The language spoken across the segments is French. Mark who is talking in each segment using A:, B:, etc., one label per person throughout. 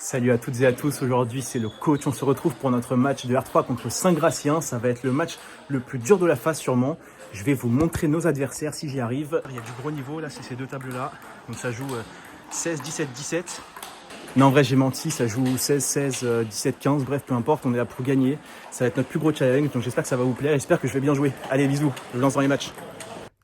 A: Salut à toutes et à tous, aujourd'hui c'est le coach, on se retrouve pour notre match de R3 contre Saint-Gratien, ça va être le match le plus dur de la phase sûrement. Je vais vous montrer nos adversaires si j'y arrive. Il y a du gros niveau, là c'est ces deux tables là, donc ça joue 16, 17, 17. Non en vrai j'ai menti, ça joue 16, 16, 17, 15, bref peu importe, on est là pour gagner. Ça va être notre plus gros challenge, donc j'espère que ça va vous plaire, j'espère que je vais bien jouer. Allez bisous, je lance dans les matchs.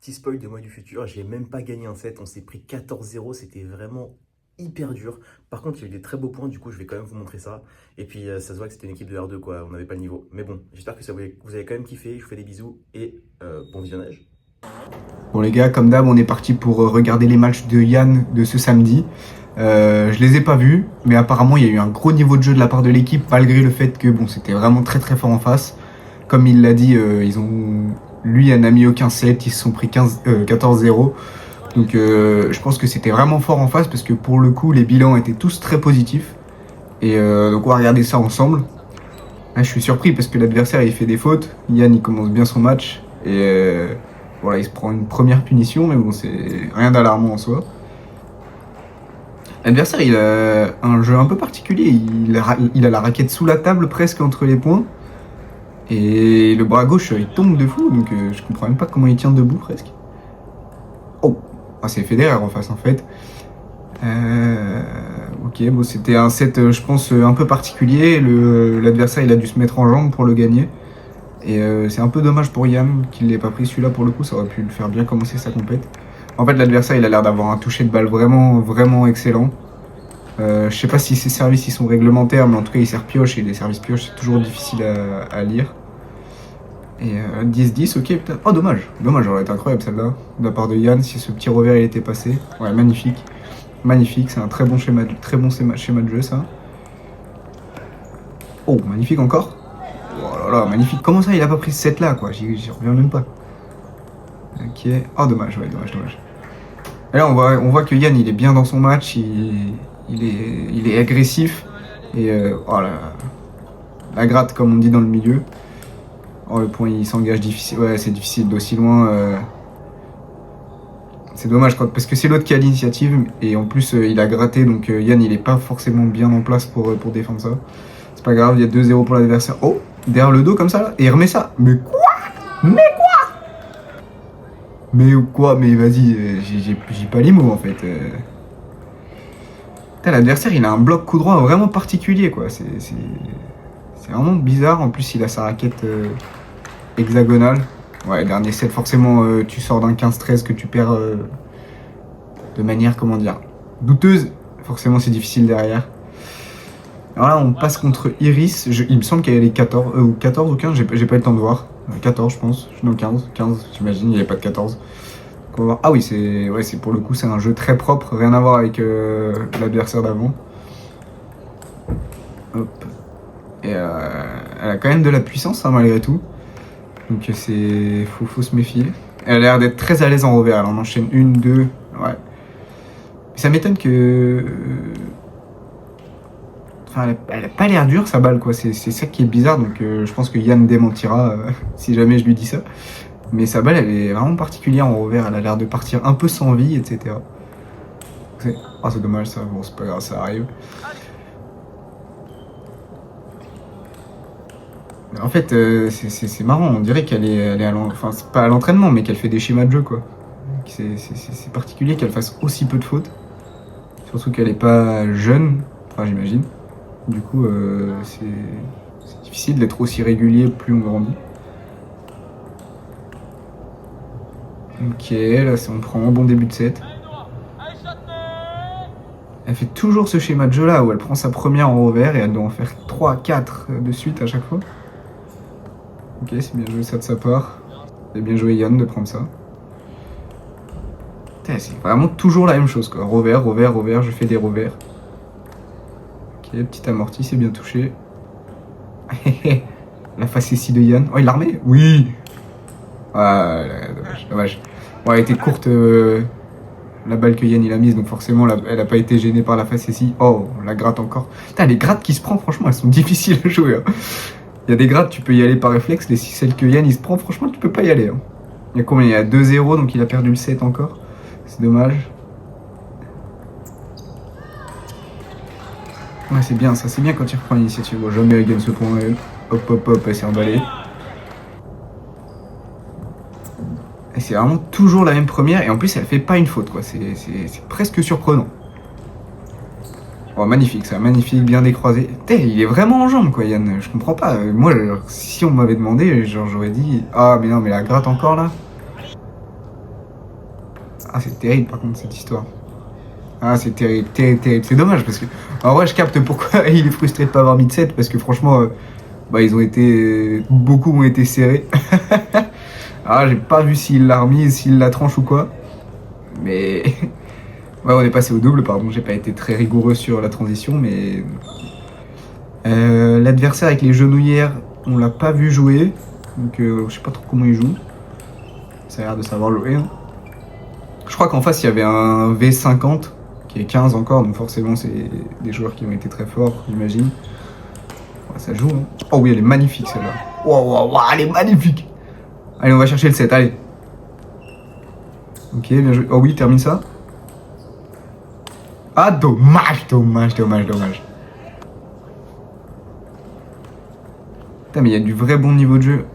A: Petit spoil de moi du futur, j'ai même pas gagné un set, on s'est pris 14-0, c'était vraiment hyper dur. Par contre, il y a eu des très beaux points, du coup, je vais quand même vous montrer ça. Et puis, ça se voit que c'était une équipe de R2, quoi, on n'avait pas le niveau. Mais bon, j'espère que vous avez quand même kiffé, je vous fais des bisous et bon visionnage.
B: Bon les gars, comme d'hab, on est parti pour regarder les matchs de Yann de ce samedi. Je les ai pas vus, mais apparemment il y a eu un gros niveau de jeu de la part de l'équipe, malgré le fait que bon, c'était vraiment très très fort en face. Comme il l'a dit, lui n'a mis aucun set, ils se sont pris 14-0. Donc je pense que c'était vraiment fort en face parce que pour le coup les bilans étaient tous très positifs. Et donc on va regarder ça ensemble. Là, je suis surpris parce que l'adversaire il fait des fautes. Yann il commence bien son match et voilà, il se prend une première punition, mais bon, c'est rien d'alarmant en soi. L'adversaire, il a un jeu un peu particulier. Il a la raquette sous la table, presque entre les poings. Et le bras gauche, il tombe de fou, donc je comprends même pas comment il tient debout, presque. Oh, ah, c'est Federer en face, en fait. Ok, bon, c'était un set, je pense, un peu particulier. L'adversaire, il a dû se mettre en jambe pour le gagner. Et c'est un peu dommage pour Yann qu'il l'ait pas pris celui-là pour le coup, ça aurait pu le faire bien commencer sa compète. En fait, l'adversaire il a l'air d'avoir un toucher de balle vraiment, vraiment excellent. Je sais pas si ses services ils sont réglementaires, mais en tout cas il sert pioche et les services pioche c'est toujours difficile à lire. Et 10-10, ok, putain. Oh dommage, dommage, ça aurait été incroyable celle-là, de la part de Yann, si ce petit revers il était passé. Ouais, magnifique, magnifique, c'est un très bon schéma de jeu ça. Oh, magnifique encore. Oh là là, magnifique. Comment ça, il a pas pris ce set là, quoi? J'y reviens même pas. Ok. Oh, dommage, ouais, dommage, dommage. Et là, on voit que Yann, il est bien dans son match, il est agressif. Et oh la gratte, comme on dit dans le milieu. Oh, le point, il s'engage difficile. Ouais, c'est difficile d'aussi loin. C'est dommage, quoi, parce que c'est l'autre qui a l'initiative. Et en plus, il a gratté, donc Yann, il est pas forcément bien en place pour défendre ça. C'est pas grave, il y a 2-0 pour l'adversaire. Oh, derrière le dos comme ça là, et il remet ça. Mais quoi? Mais quoi? Mais quoi? Mais vas-y, j'ai pas les mots en fait. Putain, l'adversaire il a un bloc coup droit vraiment particulier quoi. C'est vraiment bizarre. En plus il a sa raquette hexagonale. Ouais, dernier set forcément tu sors d'un 15-13 que tu perds de manière comment dire douteuse. Forcément c'est difficile derrière. Alors là, on passe contre Iris. Il me semble qu'elle est 14, ou 14 ou 15, j'ai pas eu le temps de voir. 14, je pense. Non, 15, j'imagine, il n'y avait pas de 14. Donc on va voir. Ah oui, c'est pour le coup, c'est un jeu très propre, rien à voir avec l'adversaire d'avant. Hop. Et elle a quand même de la puissance, hein, malgré tout. Donc faut se méfier. Elle a l'air d'être très à l'aise en revers. Elle en enchaîne une, deux. Ouais. Mais ça m'étonne que. Enfin, elle a pas l'air dure sa balle quoi, c'est ça qui est bizarre, donc je pense que Yann démentira si jamais je lui dis ça. Mais sa balle elle est vraiment particulière en revers, elle a l'air de partir un peu sans vie, etc. Oh c'est dommage ça, bon c'est pas grave, ça arrive. En fait c'est marrant, on dirait qu'elle est enfin c'est pas à l'entraînement mais qu'elle fait des schémas de jeu quoi. C'est particulier qu'elle fasse aussi peu de fautes, surtout qu'elle est pas jeune, enfin j'imagine. Du coup, c'est difficile d'être aussi régulier plus on grandit. Ok, là on prend un bon début de set. Elle fait toujours ce schéma de jeu là où elle prend sa première en revers et elle doit en faire 3-4 de suite à chaque fois. Ok, c'est bien joué ça de sa part. C'est bien joué Yann de prendre ça. C'est vraiment toujours la même chose quoi. Revers, revers, revers, je fais des revers. Ok, petit amorti, c'est bien touché. La facétie de Yann. Oh, il l'a remis? Oui. Ah, dommage, dommage. Bon, elle était courte la balle que Yann il a mise, donc forcément elle a pas été gênée par la facétie. Oh, la gratte encore. Putain, les grattes qui se prend, franchement, elles sont difficiles à jouer. Hein. Il y a des grattes, tu peux y aller par réflexe, mais si celle que Yann il se prend, franchement, tu peux pas y aller. Hein. Il y a combien? Il y a 2-0, donc il a perdu le set encore. C'est dommage. Ouais, c'est bien, ça c'est bien quand il reprend l'initiative. Bon, jamais elle gagne ce point, elle. Hop, hop, hop, elle s'est emballée. Et c'est vraiment toujours la même première, et en plus elle fait pas une faute, quoi. C'est presque surprenant. Oh, magnifique, ça, magnifique, bien décroisé. Putain, il est vraiment en jambes, quoi, Yann. Je comprends pas. Moi, si on m'avait demandé, genre, j'aurais dit... Ah, mais non, mais la gratte encore, là. Ah, c'est terrible, par contre, cette histoire. Ah, c'est terrible, terrible, terrible. C'est dommage, parce que... En vrai, je capte pourquoi il est frustré de pas avoir mis de 7, parce que franchement, bah, ils ont été... Beaucoup ont été serrés. Ah, j'ai pas vu s'il l'a remis, s'il la tranche ou quoi. Mais... Ouais, on est passé au double, pardon, j'ai pas été très rigoureux sur la transition, mais... L'adversaire avec les genouillères, on l'a pas vu jouer, donc je sais pas trop comment il joue. Ça a l'air de savoir jouer. Hein. Je crois qu'en face, il y avait un V50, qui est 15 encore, donc forcément, c'est des joueurs qui ont été très forts, j'imagine. Ouais, ça joue, hein. Oh oui, elle est magnifique, celle-là. Wow, elle est magnifique. Allez, on va chercher le 7, allez. Ok, bien joué. Oh oui, termine ça. Ah, dommage. Putain, mais il y a du vrai bon niveau de jeu.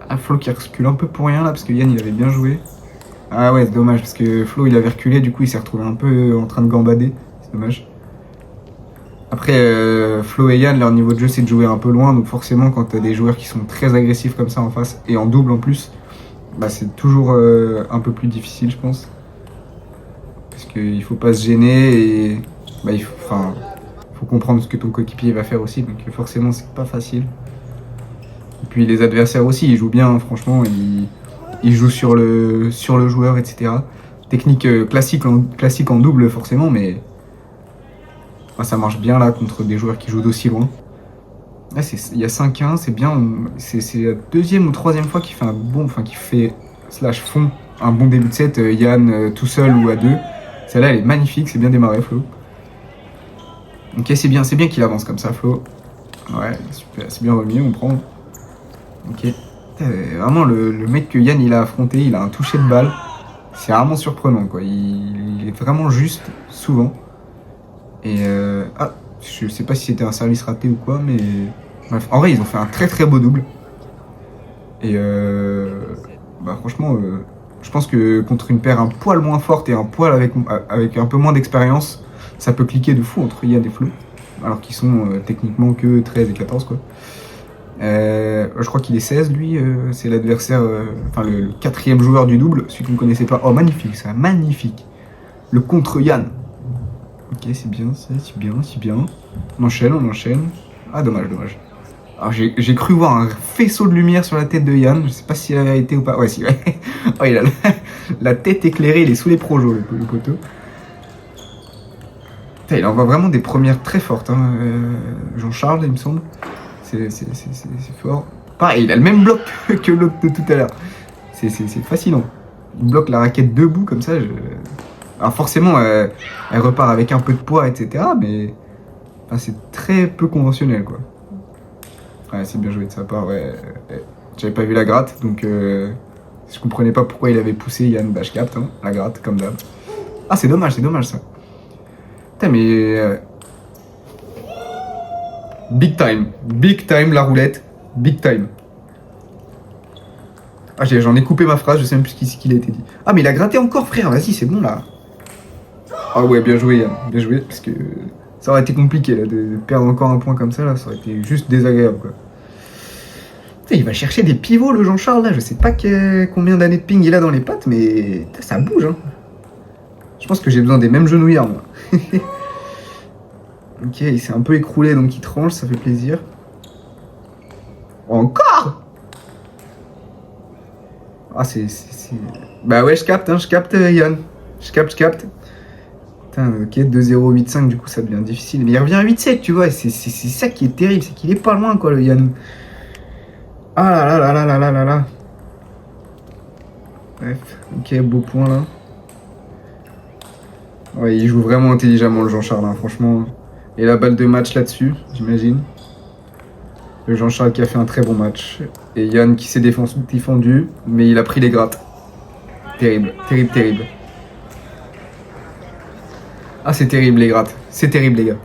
B: Ah, Flo qui recule un peu pour rien là, parce que Yann il avait bien joué. Ah ouais, c'est dommage, parce que Flo il avait reculé, du coup il s'est retrouvé un peu en train de gambader. C'est dommage. Après, Flo et Yann, leur niveau de jeu c'est de jouer un peu loin, donc forcément quand t'as des joueurs qui sont très agressifs comme ça en face, et en double en plus, bah c'est toujours un peu plus difficile, je pense. Parce qu'il faut pas se gêner et bah, faut comprendre ce que ton coéquipier va faire aussi, donc forcément c'est pas facile. Et puis les adversaires aussi, ils jouent bien, hein, franchement, ils jouent sur le joueur, etc. Technique classique en double forcément, mais bah, ça marche bien là contre des joueurs qui jouent d'aussi loin. Là, il y a 5-1, c'est bien, c'est la deuxième ou troisième fois qu'il fait un bon, qui fait /fond un bon début de set, Yann tout seul ou à deux. Celle-là, elle est magnifique, c'est bien démarré, Flo. Ok, c'est bien qu'il avance comme ça, Flo. Ouais, super, c'est bien remis, on prend. Ok. Vraiment, le mec que Yann il a affronté, il a un toucher de balle. C'est vraiment surprenant, quoi. Il est vraiment juste, souvent. Et ah, je sais pas si c'était un service raté ou quoi, mais... Bref, en vrai, ils ont fait un très très beau double. Et bah franchement... Je pense que contre une paire un poil moins forte et un poil avec un peu moins d'expérience, ça peut cliquer de fou entre Yann et Flo. Alors qu'ils sont techniquement que 13 et 14, quoi. Je crois qu'il est 16, lui. C'est l'adversaire, le quatrième joueur du double, celui que vous ne connaissez pas. Oh, magnifique, ça, magnifique. Le contre Yann. Ok, c'est bien, c'est bien. On enchaîne. Ah, dommage. Alors j'ai cru voir un faisceau de lumière sur la tête de Yann, je sais pas si c'est la vérité ou pas. Ouais, si, ouais. Oh, il a la tête éclairée, il est sous les projos, le poteau. Putain, il envoie vraiment des premières très fortes, hein. Jean-Charles, il me semble. C'est fort. Pareil, il a le même bloc que l'autre de tout à l'heure. C'est fascinant. Il bloque la raquette debout comme ça. Alors forcément, elle repart avec un peu de poids, etc. Mais c'est très peu conventionnel, quoi. Ouais, c'est bien joué de sa part, ouais. J'avais pas vu la gratte, donc je comprenais pas pourquoi il avait poussé Yann. Bah, je capte, hein, la gratte, comme d'hab. Ah, c'est dommage ça. Putain, mais... Big time la roulette, big time. Ah, j'en ai coupé ma phrase, je sais même plus ce qu'il a été dit. Ah, mais il a gratté encore, frère, vas-y, c'est bon, là. Ah ouais, bien joué, Yann, bien joué, parce que... Ça aurait été compliqué là, de perdre encore un point comme ça, là, ça aurait été juste désagréable, quoi. Putain, il va chercher des pivots, le Jean-Charles, là. Je sais pas combien d'années de ping il a dans les pattes, mais putain, ça bouge, hein. Je pense que j'ai besoin des mêmes genouillères, moi. Ok, il s'est un peu écroulé, donc il tranche, ça fait plaisir. Encore. Ah, Bah ouais, je capte, Yann. Je capte. Putain, ok, 2-0, 8-5, du coup ça devient difficile. Mais il revient à 8-7, tu vois, c'est ça qui est terrible, c'est qu'il est pas loin, quoi, le Yann. Ah là. Bref, ok, beau point, là. Ouais, il joue vraiment intelligemment, le Jean-Charles, hein, franchement. Et la balle de match là-dessus, j'imagine. Le Jean-Charles qui a fait un très bon match. Et Yann qui s'est défendu, mais il a pris les grattes. Terrible. Ah, c'est terrible les grattes. C'est terrible les gars.